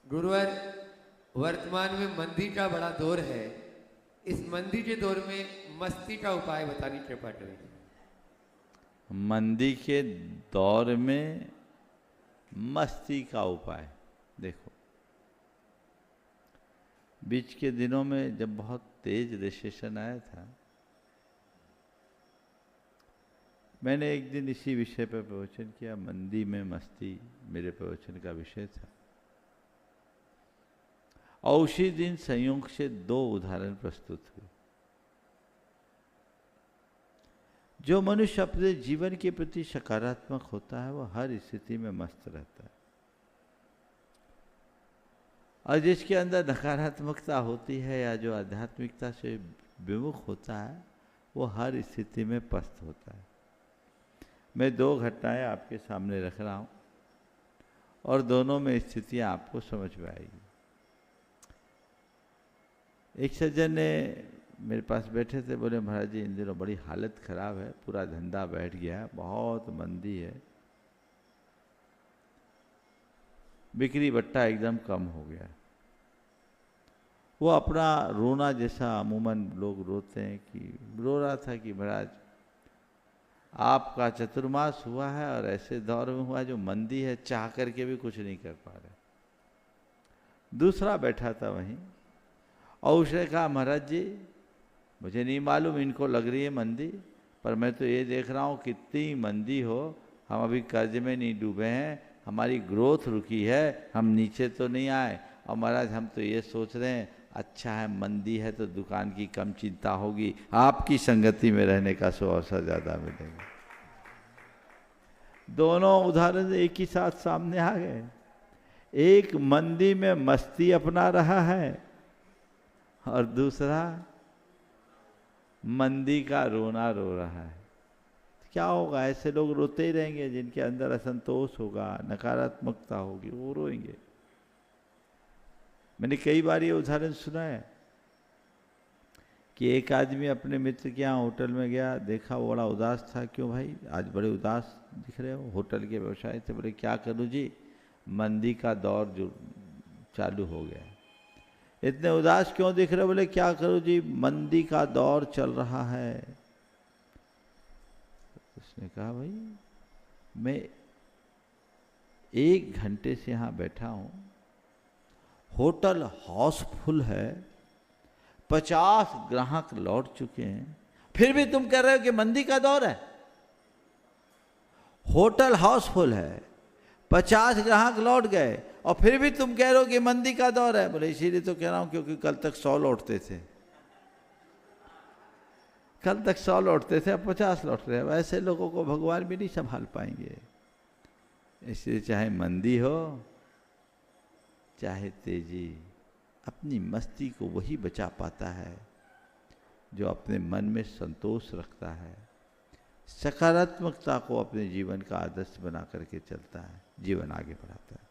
गुरुवर, वर्तमान में मंदी का बड़ा दौर है। इस मंदी के दौर में मस्ती का उपाय बतानी कृपा करें। मंदी के दौर में मस्ती का उपाय देखो, बीच के दिनों में जब बहुत तेज रिसेशन आया था, मैंने एक दिन इसी विषय पर प्रवचन किया। मंदी में मस्ती मेरे प्रवचन का विषय था। और उसी दिन संयोग से 2 उदाहरण प्रस्तुत हुए। जो मनुष्य अपने जीवन के प्रति सकारात्मक होता है, वह हर स्थिति में मस्त रहता है, और जिसके अंदर नकारात्मकता होती है या जो आध्यात्मिकता से विमुख होता है, वो हर स्थिति में पस्त होता है। मैं 2 घटनाएं आपके सामने रख रहा हूं और दोनों में स्थितियां आपको समझ में आएगी। एक सज्जन ने मेरे पास बैठे थे, बोले महाराज जी इन दिनों बड़ी हालत खराब है, पूरा धंधा बैठ गया है, बहुत मंदी है, बिक्री बट्टा एकदम कम हो गया। वो अपना रोना जैसा अमूमन लोग रोते हैं कि रो रहा था कि महाराज आपका चतुर्मास हुआ है और ऐसे दौर में हुआ जो मंदी है, चाह करके भी कुछ नहीं कर पा रहे। दूसरा बैठा था वहीं और उसने कहा महाराज जी मुझे नहीं मालूम इनको लग रही है मंदी, पर मैं तो ये देख रहा हूँ कितनी मंदी हो, हम अभी कर्ज में नहीं डूबे हैं, हमारी ग्रोथ रुकी है, हम नीचे तो नहीं आए, और महाराज हम तो ये सोच रहे हैं अच्छा है मंदी है तो दुकान की कम चिंता होगी, आपकी संगति में रहने का अवसर ज़्यादा मिलेगा। दोनों उदाहरण एक ही साथ सामने आ गए। एक मंदी में मस्ती अपना रहा है और दूसरा मंदी का रोना रो रहा है। क्या होगा? ऐसे लोग रोते ही रहेंगे जिनके अंदर असंतोष होगा, नकारात्मकता होगी, वो रोएंगे। मैंने कई बार ये उदाहरण सुना है कि एक आदमी अपने मित्र के यहाँ होटल में गया, देखा वो बड़ा उदास था। क्यों भाई आज बड़े उदास दिख रहे हो? होटल के व्यवसाय थे। बोले क्या करूँ जी, मंदी का दौर जो चालू हो गया। इतने उदास क्यों दिख रहे? बोले क्या करूँ जी, मंदी का दौर चल रहा है। उसने कहा भाई मैं 1 घंटे से यहाँ बैठा हूँ, होटल हाउसफुल है, 50 ग्राहक लौट चुके हैं, फिर भी तुम कह रहे हो कि मंदी का दौर है। होटल हाउसफुल है, 50 ग्राहक लौट गए और फिर भी तुम कह रहे हो कि मंदी का दौर है। बोले इसीलिए तो कह रहा हूं क्योंकि कल तक 100 लौटते थे, कल तक 100 लौटते थे, अब 50 लौट रहे हैं। वैसे लोगों को भगवान भी नहीं संभाल पाएंगे। इसलिए चाहे मंदी हो चाहे तेजी, अपनी मस्ती को वही बचा पाता है जो अपने मन में संतोष रखता है, सकारात्मकता को अपने जीवन का आदर्श बना करके चलता है, जीवन आगे बढ़ाता है।